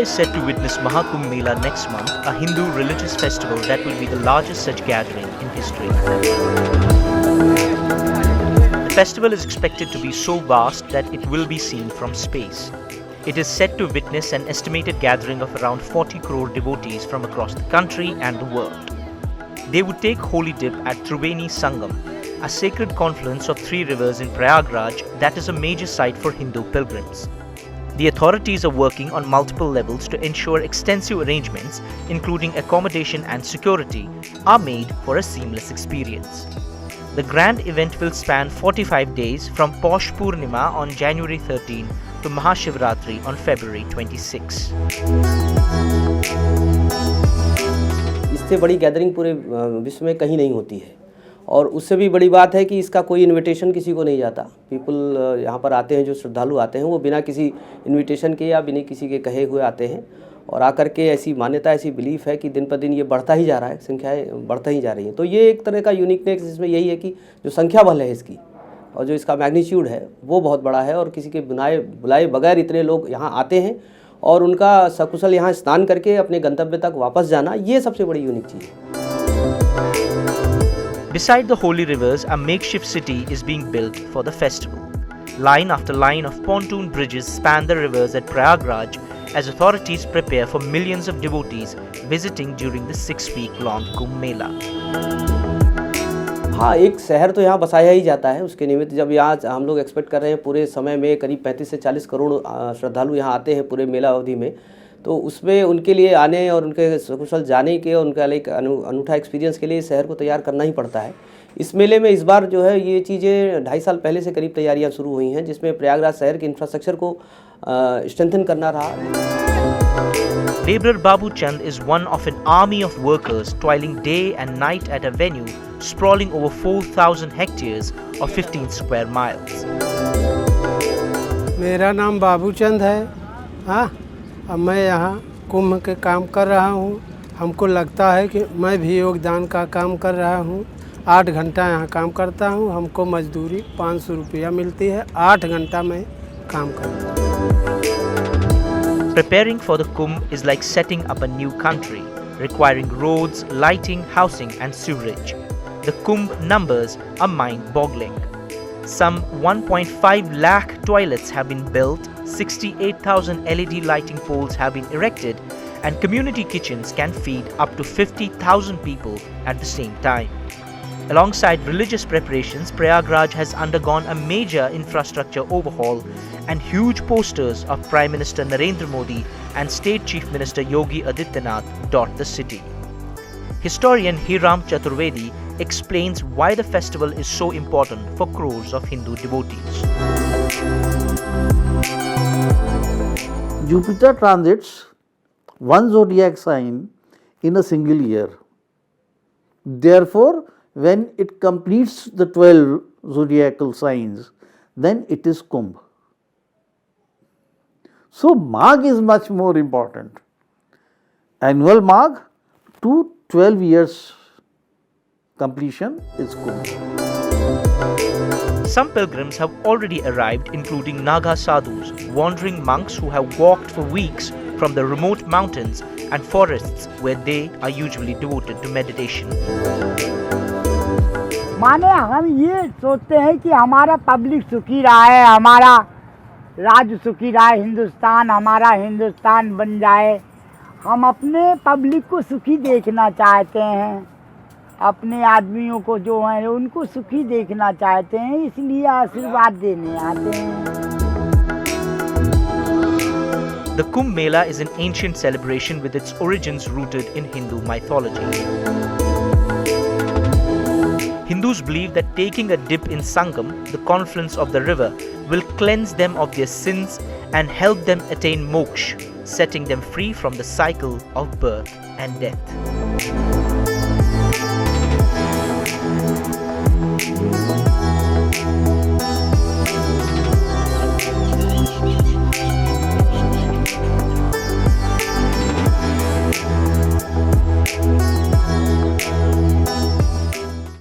is set to witness Mahakumbh Mela next month, a Hindu religious festival that will be the largest such gathering in history. The festival is expected to be so vast that it will be seen from space. It is set to witness an estimated gathering of around 40 crore devotees from across the country and the world. They would take holy dip at Triveni Sangam, a sacred confluence of 3 rivers in Prayagraj that is a major site for Hindu pilgrims. The authorities are working on multiple levels to ensure extensive arrangements, including accommodation and security, are made for a seamless experience. The grand event will span 45 days from Posh Purnima on January 13 to Mahashivratri on February 26. इससे बड़ी gathering पूरे विश्व में कहीं नहीं होती है और उससे भी बड़ी बात है कि इसका कोई इनविटेशन किसी को नहीं जाता। पीपल यहाँ पर आते हैं, जो श्रद्धालु आते हैं वो बिना किसी इनविटेशन के या बिना किसी के कहे हुए आते हैं और आकर के ऐसी मान्यता, ऐसी बिलीफ है कि दिन पर दिन ये बढ़ता ही जा रहा है, संख्याएं बढ़ता ही जा रही हैं। तो ये एक तरह का यूनिकनेस इसमें यही है कि जो संख्या बल है इसकी और जो इसका मैग्नीट्यूड है वो बहुत बड़ा है और किसी के बुलाए बगैर इतने लोग यहाँ आते हैं और उनका सकुशल यहाँ स्नान करके अपने गंतव्य तक वापस जाना, ये सबसे बड़ी यूनिक चीज़ है। Beside the holy rivers, a makeshift city is being built for the festival. Line after line of pontoon bridges span the rivers at Prayagraj as authorities prepare for millions of devotees visiting during the 6-week-long Kumbh Mela. हाँ, एक शहर तो यहाँ बसाया ही जाता है। उसके निमित्त जब यहाँ हम लोग एक्सपेक्ट कर रहे हैं पूरे समय में करीब 35 से 40 करोड़ श्रद्धालु यहाँ आते हैं पूरे मेला अवधि में, तो उसमें उनके लिए आने और उनके सकुशल जाने के और उनका एक अनूठा एक्सपीरियंस के लिए शहर को तैयार करना ही पड़ता है। इस मेले में इस बार जो है ये चीज़ें 2.5 साल पहले से करीब तैयारियां शुरू हुई हैं, जिसमें प्रयागराज शहर के इंफ्रास्ट्रक्चर को स्ट्रेंथन करना रहा। Laborer Babu Chand is one of an army of workers toiling day and night at a venue sprawling over 4,000 hectares or 15 square miles. मेरा नाम बाबू चंद है। हाँ, अब मैं यहाँ कुंभ के काम कर रहा हूँ। हमको लगता है कि मैं भी योगदान का काम कर रहा हूँ। 8 घंटा यहाँ काम करता हूँ। हमको मजदूरी 500 रुपया मिलती है। 8 घंटा मैं काम करता हूँ। Preparing for the Kumbh is like setting up a new country, requiring roads, lighting, housing and sewerage. The Kumbh numbers are mind-boggling. Some 1.5 lakh toilets have been built, 68,000 LED lighting poles have been erected, and community kitchens can feed up to 50,000 people at the same time. Alongside religious preparations, Prayagraj has undergone a major infrastructure overhaul, and huge posters of Prime Minister Narendra Modi and State Chief Minister Yogi Adityanath dot the city. Historian Hiram Chaturvedi explains why the festival is so important for crores of Hindu devotees. Jupiter transits one zodiac sign in a single year. Therefore, when it completes the 12 zodiacal signs, then it is Kumbh. So, Magh is much more important. Annual Magh to 12 years completion is Kumbh. Some pilgrims have already arrived, including Naga sadhus, wandering monks who have walked for weeks from the remote mountains and forests where they are usually devoted to meditation. माने हम ये सोचते हैं कि हमारा public सुखी रहा है, हमारा राज्य सुखी रहा है, हिंदुस्तान हमारा हिंदुस्तान बन जाए। हम अपने पब्लिक को सुखी देखना चाहते हैं, अपने आदमियों को जो हैं उनको सुखी देखना चाहते हैं, इसलिए आशीर्वाद देने आते हैं। The Kumbh Mela is an ancient celebration with its origins rooted in Hindu mythology. Hindus believe that taking a dip in Sangam, the confluence of the river, will cleanse them of their sins and help them attain moksha, setting them free from the cycle of birth and death.